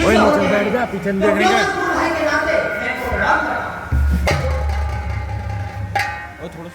ओए नीचे बैठ जा, पीछे देखने का। और थोड़ा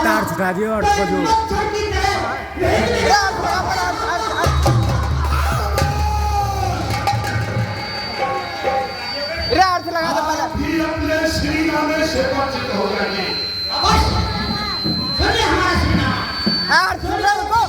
तार छुटा दियो और उसको जो अर्थ लगा दो अपने श्री नाम से परिचित हो जाएंगे। सुनिए हमारा श्री नाम अर्थ को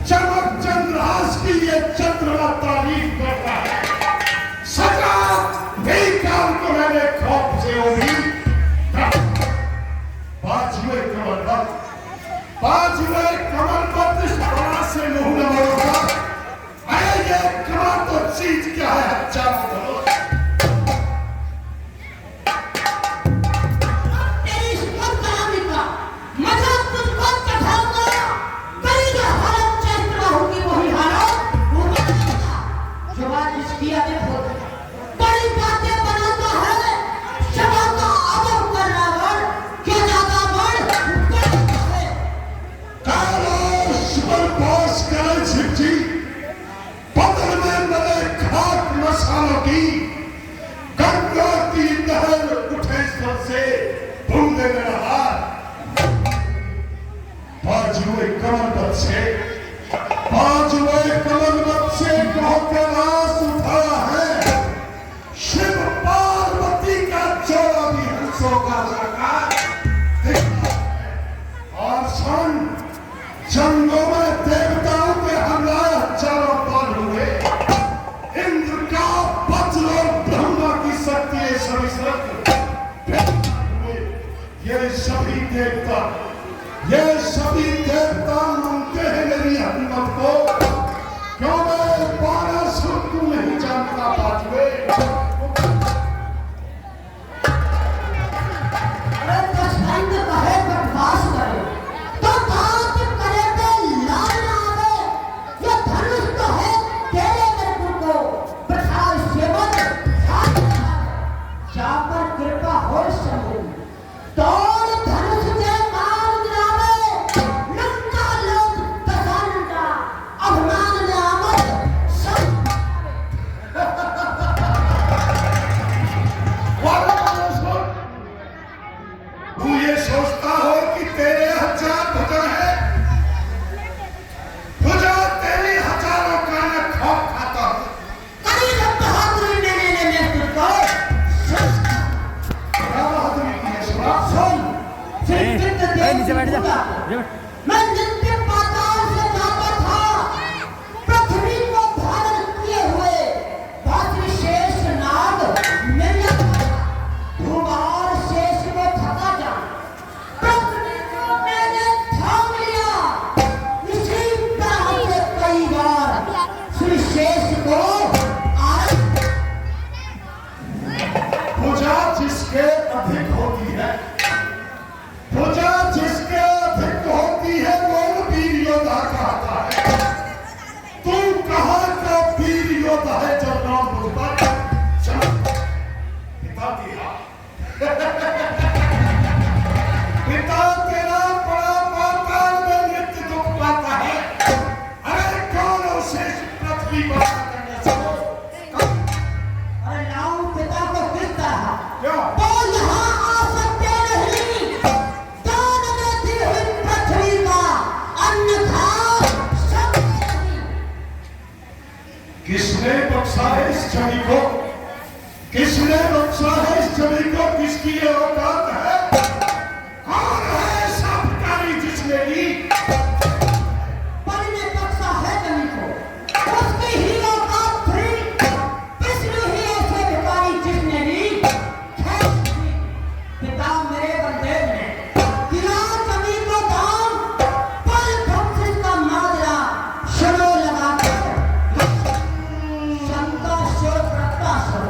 चमक चंद्रहास की ये चंद्रमा तारीफ करता है। अधिक होती है, बड़ी बातें बनाता है, सभा का अदब कर रावण, क्या ज्यादा बढ़ता है। कैलाश पर वास करे शिव जी, बदल में मिले खाक मसालों की, गंगा की लहर उठे सर से बूंदे में रहा, बाजुए कमर से कहो कैलाश उठा है, शिव पार्वती का चौड़ा भी हंसों का लड़का दिखता है। और सुन, जंगलों में देवताओं के हमला चारों पर हुए, इंद्र का वज्र और ब्रह्मा की शक्ति सभी ये सभी देवता मानते हैं मेरी हिम्मत को, क्यों मैं 12 सुर को नहीं जानता बाजुए। अरे दशरथ कहे बकवास करे तो बात करे तो लाल ना आवे, ये धनुष तो है तेरे मरकू को बिठा सेवक साथ जा पर कृपा हो समूह तोड़ धनुष से मार गिरावे, लंका लोग दशानंदा अभिमान ने आमद सब तू ये सोचता हो कि तेरे 1000 भुजा है, भुजा तेरी हजारों का न खौफ खाता हूं। कभी जब बहादुरी ने तुझको क्या बहादुरी की है सुना? सुन फिर नीचे बैठ जा। मैं नित्य पाताल से जाता था, पृथ्वी को धारण किए हुए भाद्र शेष नाग मेरे भूभार शेष को थका जा, पृथ्वी को मैंने थाम लिया, इसी तरह से कई बार श्री शेष को आरंभ। भुजा जिसके अधिक होती है, भुजा जिसके अधिक होती है वो वीर योद्धा कहता है। तू कहाँ का वीर योद्धा है जब नाम मुझ पर चल पिता दिया पिता तेरा बड़ा पाताल में नित्य दुख पाता है। अरे कौन उसे पृथ्वी पर करने से अरे लाऊं पिता को किस तरह क्यों? तो यहाँ आ सकते नहीं, दान में दी हुई पृथ्वी का अन्यथा सब नहीं। किसने बख्शा है इस छवि को? किसने बख्शा है इस छवि को? किसकी ये औकात है? कौन है ऐसा भिखारी जिसने ली? बलि ने बख्शा है जमी को, उसकी ही औकात थी, विष्णु ही ऐसे भिखारी जिसने ली। खैर नहीं, पिता मेरे बलदेव ने दिया जमी को दान, बल बख्शिश का माजरा सुनो लगाकर शंका सुर प्रत्याशा।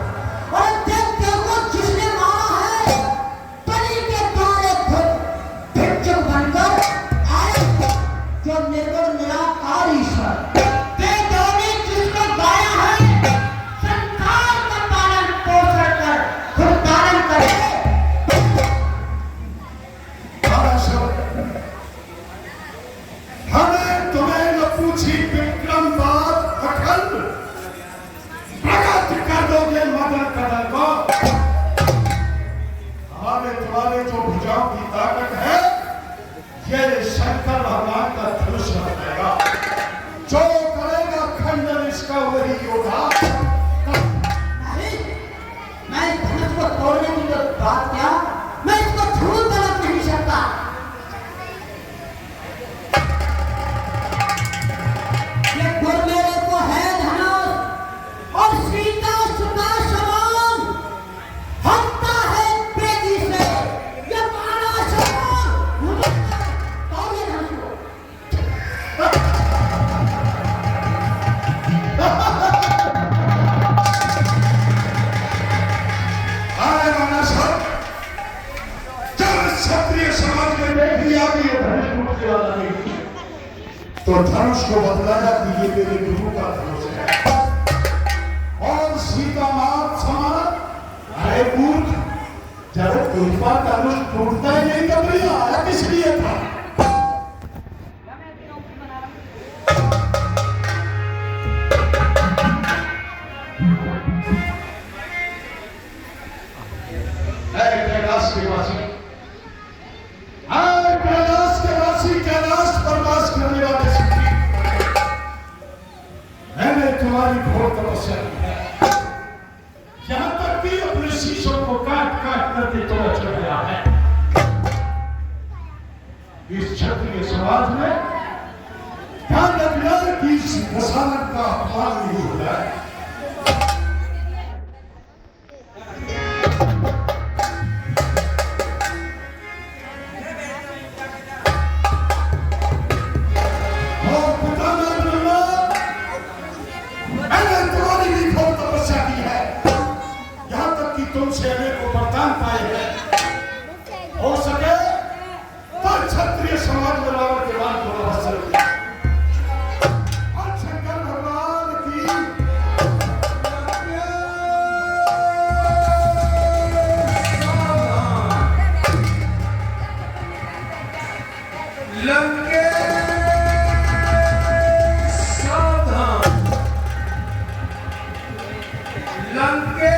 और देखते हो जिसने मारा है, बलि के द्वारे खुद भिक्षुक बनकर आए, जो निर्गुण निराकार ईश्वर वेदों जिसको गाया है, संसार का पालन पोषण कर खुद धारण करे। बड़ा शब्द। हमें तुम्हें न पूछी विक्रम बात अखंड, प्रगट कर दोगे मदन कदर को। हमारे तुम्हारे जो भुजाओं की ताकत है, ये शंकर भगवान का धनुष रहेगा। जो करेगा खंडन इसका वही योद्धा। नहीं, मैं इस धनुष को तोड़ने की तो बात क्या, मैं इसको छू तलक नहीं सकता। ये गुर मेरे को है धनुष, और सीता सुता समान हंसता है बेदी से, ये बाणा समान उमड़ता है। तोड़िए धनुष को। अरे माना साहब, जब क्षत्रिय समाज में देख लिया कि ये धनुष टूटने वाला नहीं, तो धनुष को बदलाया कि ये मेरे गुरु का धनुष है। और पुष्पा धनुष टूटता ही नहीं कब नहीं आया किस लिए था? कैलाश के वासी, कैलाश के वासी, कैलाश पर वास करने वाले सखी, मैंने तुम्हारी घोर तपस्या की है। यहां तक कि अपने शीशों को काट काट करके तोड़ा चढ़ गया है। इस क्षत्रिय समाज में ध्यान रखना कि इस रसायन का अपमान नहीं हो रहा है। और पिता ने ब्रह्मा, मैंने तुम्हारी भी घोर तपस्या की है। यहां तक कि तुमसे अनेक को वरदान पाए हैं। हो सके तो क्षत्रिय समाज में रावण के मान को अवसर दिया। और शंकर भगवान की लंके सावधान, लंके